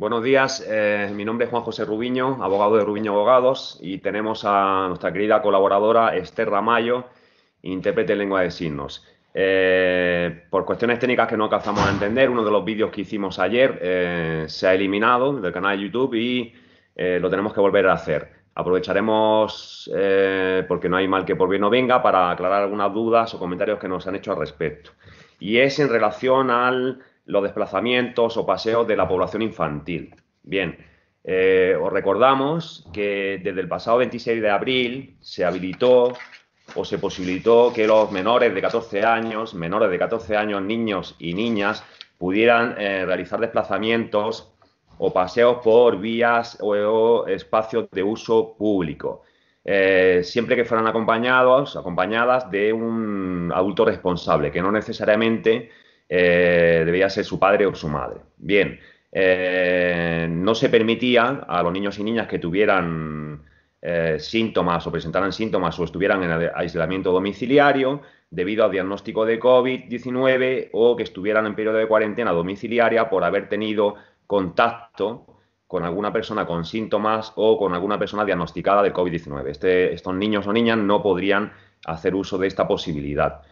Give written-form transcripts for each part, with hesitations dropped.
Buenos días, mi nombre es Juan José Rubiño, abogado de Rubiño Abogados, y tenemos a nuestra querida colaboradora Esther Ramallo, intérprete en lengua de signos. Por cuestiones técnicas que no alcanzamos a entender, uno de los vídeos que hicimos ayer se ha eliminado del canal de YouTube y lo tenemos que volver a hacer. Aprovecharemos, porque no hay mal que por bien no venga, para aclarar algunas dudas o comentarios que nos han hecho al respecto. Y es en relación a los desplazamientos o paseos de la población infantil. Bien, os recordamos que desde el pasado 26 de abril se habilitó o se posibilitó que los menores de 14 años, niños y niñas, pudieran realizar desplazamientos o paseos por vías o espacios de uso público. Siempre que fueran acompañadas de un adulto responsable, que no necesariamente debía ser su padre o su madre. Bien, no se permitía a los niños y niñas que tuvieran síntomas o presentaran síntomas o estuvieran en aislamiento domiciliario debido al diagnóstico de COVID-19 o que estuvieran en periodo de cuarentena domiciliaria por haber tenido contacto con alguna persona con síntomas o con alguna persona diagnosticada de COVID-19. Estos niños o niñas no podrían hacer uso de esta posibilidad.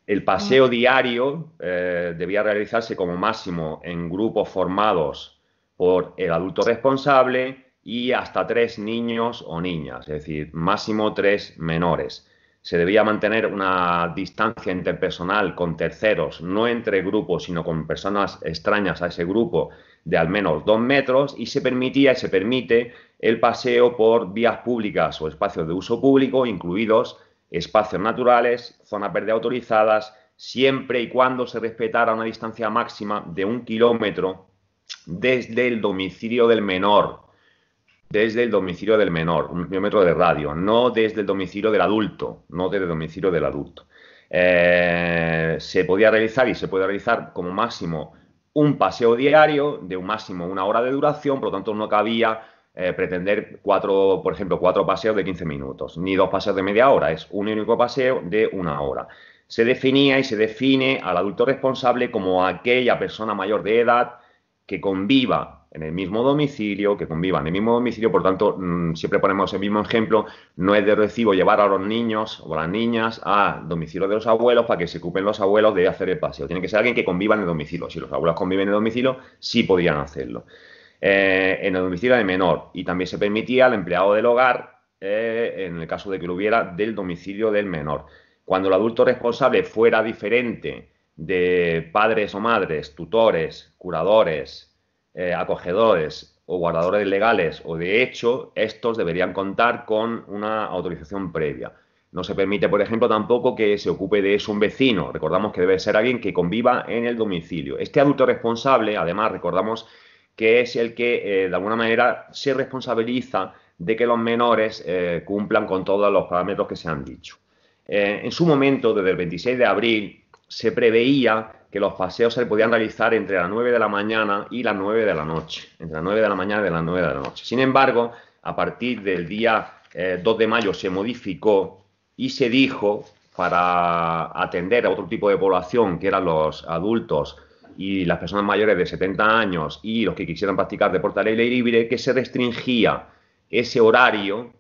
El paseo diario debía realizarse como máximo en grupos formados por el adulto responsable y hasta 3 niños o niñas, es decir, máximo 3 menores. Se debía mantener una distancia interpersonal con terceros, no entre grupos, sino con personas extrañas a ese grupo, de al menos 2 metros, y se permitía y se permite el paseo por vías públicas o espacios de uso público, incluidos espacios naturales, zonas verdes autorizadas, siempre y cuando se respetara una distancia máxima de 1 kilómetro desde el domicilio del menor, 1 kilómetro de radio, no desde el domicilio del adulto, Se podía realizar y se puede realizar como máximo un paseo diario de un máximo 1 hora de duración, por lo tanto no cabía pretender por ejemplo, 4 paseos de 15 minutos, ni 2 paseos de media hora, es un único paseo de 1 hora. Se definía y se define al adulto responsable como aquella persona mayor de edad que conviva en el mismo domicilio, por tanto, siempre ponemos el mismo ejemplo, no es de recibo llevar a los niños o a las niñas a domicilio de los abuelos para que se ocupen los abuelos de hacer el paseo. Tiene que ser alguien que conviva en el domicilio. Si los abuelos conviven en el domicilio, sí podían hacerlo. En el domicilio del menor, y también se permitía al empleado del hogar, en el caso de que lo hubiera, del domicilio del menor. Cuando el adulto responsable fuera diferente de padres o madres, tutores, curadores, acogedores o guardadores legales o de hecho, estos deberían contar con una autorización previa. No se permite, por ejemplo, tampoco que se ocupe de eso un vecino. Recordamos que debe ser alguien que conviva en el domicilio. Este adulto responsable, además, recordamos que es el que, de alguna manera, se responsabiliza de que los menores cumplan con todos los parámetros que se han dicho. En su momento, desde el 26 de abril, se preveía que los paseos se podían realizar entre las 9 de la mañana y las 9 de la noche. Entre las 9 de la mañana y las 9 de la noche. Sin embargo, a partir del día 2 de mayo se modificó y se dijo, para atender a otro tipo de población, que eran los adultos y las personas mayores de 70 años y los que quisieran practicar deporte al aire libre, que se restringía ese horario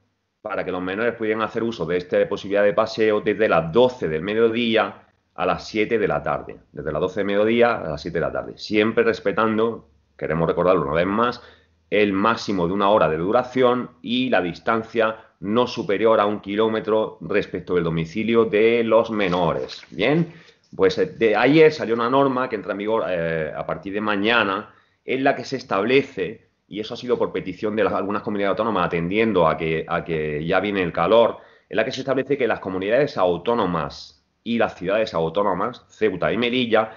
para que los menores pudieran hacer uso de esta posibilidad de paseo desde las 12 del mediodía a las 7 de la tarde. Desde las 12 del mediodía a las 7 de la tarde. Siempre respetando, queremos recordarlo una vez más, el máximo de 1 hora de duración y la distancia no superior a 1 kilómetro respecto del domicilio de los menores. Bien, pues de ayer salió una norma que entra en vigor a partir de mañana, en la que se establece, y eso ha sido por petición de algunas comunidades autónomas atendiendo a que ya viene el calor, en la que se establece que las comunidades autónomas y las ciudades autónomas, Ceuta y Melilla,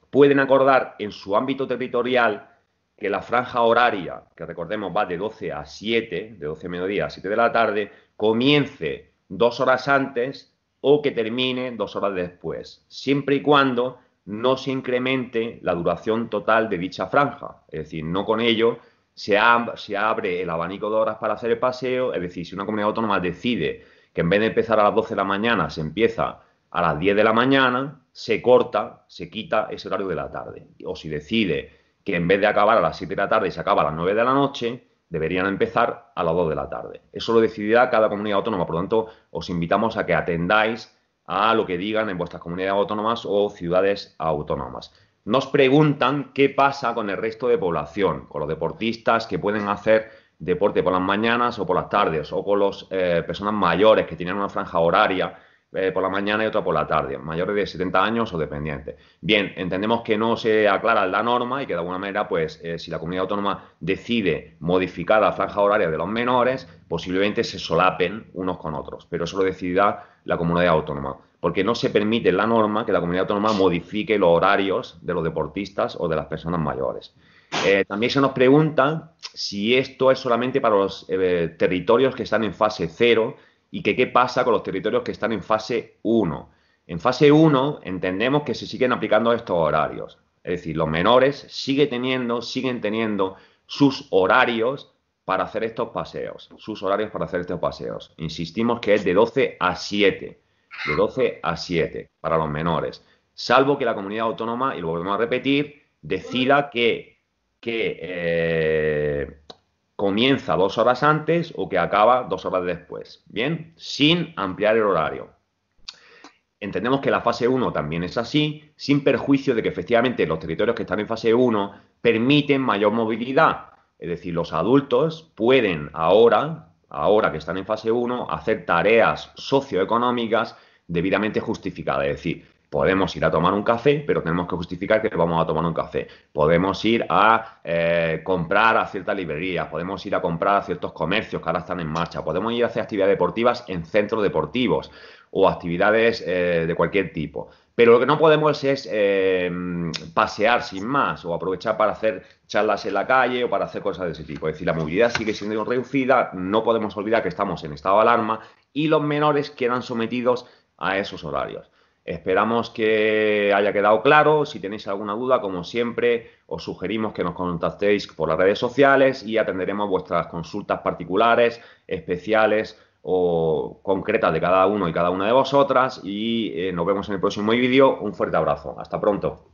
pueden acordar en su ámbito territorial que la franja horaria, que recordemos va de 12 a 7, de 12 de mediodía a 7 de la tarde, comience 2 horas antes o que termine 2 horas después, siempre y cuando no se incremente la duración total de dicha franja. Es decir, no con ello se abre el abanico de horas para hacer el paseo. Es decir, si una comunidad autónoma decide que en vez de empezar a las 12 de la mañana se empieza a las 10 de la mañana, se corta, se quita ese horario de la tarde. O si decide que en vez de acabar a las 7 de la tarde y se acaba a las 9 de la noche, deberían empezar a las 2 de la tarde. Eso lo decidirá cada comunidad autónoma, por lo tanto, os invitamos a que atendáis a lo que digan en vuestras comunidades autónomas o ciudades autónomas. Nos preguntan qué pasa con el resto de población, con los deportistas que pueden hacer deporte por las mañanas o por las tardes, o con las personas mayores que tienen una franja horaria por la mañana y otra por la tarde, mayores de 70 años o dependientes. Bien, entendemos que no se aclara la norma y que de alguna manera, pues, si la comunidad autónoma decide modificar la franja horaria de los menores, posiblemente se solapen unos con otros, pero eso lo decidirá la comunidad autónoma, porque no se permite en la norma que la comunidad autónoma modifique los horarios de los deportistas o de las personas mayores. También se nos pregunta si esto es solamente para los territorios que están en fase 0 y que qué pasa con los territorios que están en fase 1. En fase 1 entendemos que se siguen aplicando estos horarios. Es decir, los menores siguen teniendo sus horarios para hacer estos paseos. Sus horarios para hacer estos paseos. Insistimos que es de 12 a 7. De 12 a 7 para los menores. Salvo que la comunidad autónoma, y lo volvemos a repetir, decida que comienza 2 horas antes o que acaba 2 horas después. Bien, sin ampliar el horario. Entendemos que la fase 1 también es así, sin perjuicio de que efectivamente los territorios que están en fase 1 permiten mayor movilidad. Es decir, los adultos pueden ahora que están en fase 1, hacer tareas socioeconómicas debidamente justificadas. Es decir, podemos ir a tomar un café, pero tenemos que justificar que vamos a tomar un café. Podemos ir a comprar a ciertas librerías, podemos ir a comprar a ciertos comercios que ahora están en marcha, podemos ir a hacer actividades deportivas en centros deportivos o actividades de cualquier tipo. Pero lo que no podemos es pasear sin más o aprovechar para hacer charlas en la calle o para hacer cosas de ese tipo. Es decir, la movilidad sigue siendo reducida, no podemos olvidar que estamos en estado de alarma y los menores quedan sometidos a esos horarios. Esperamos que haya quedado claro. Si tenéis alguna duda, como siempre, os sugerimos que nos contactéis por las redes sociales y atenderemos vuestras consultas particulares, especiales o concretas de cada uno y cada una de vosotras. Y nos vemos en el próximo vídeo. Un fuerte abrazo. Hasta pronto.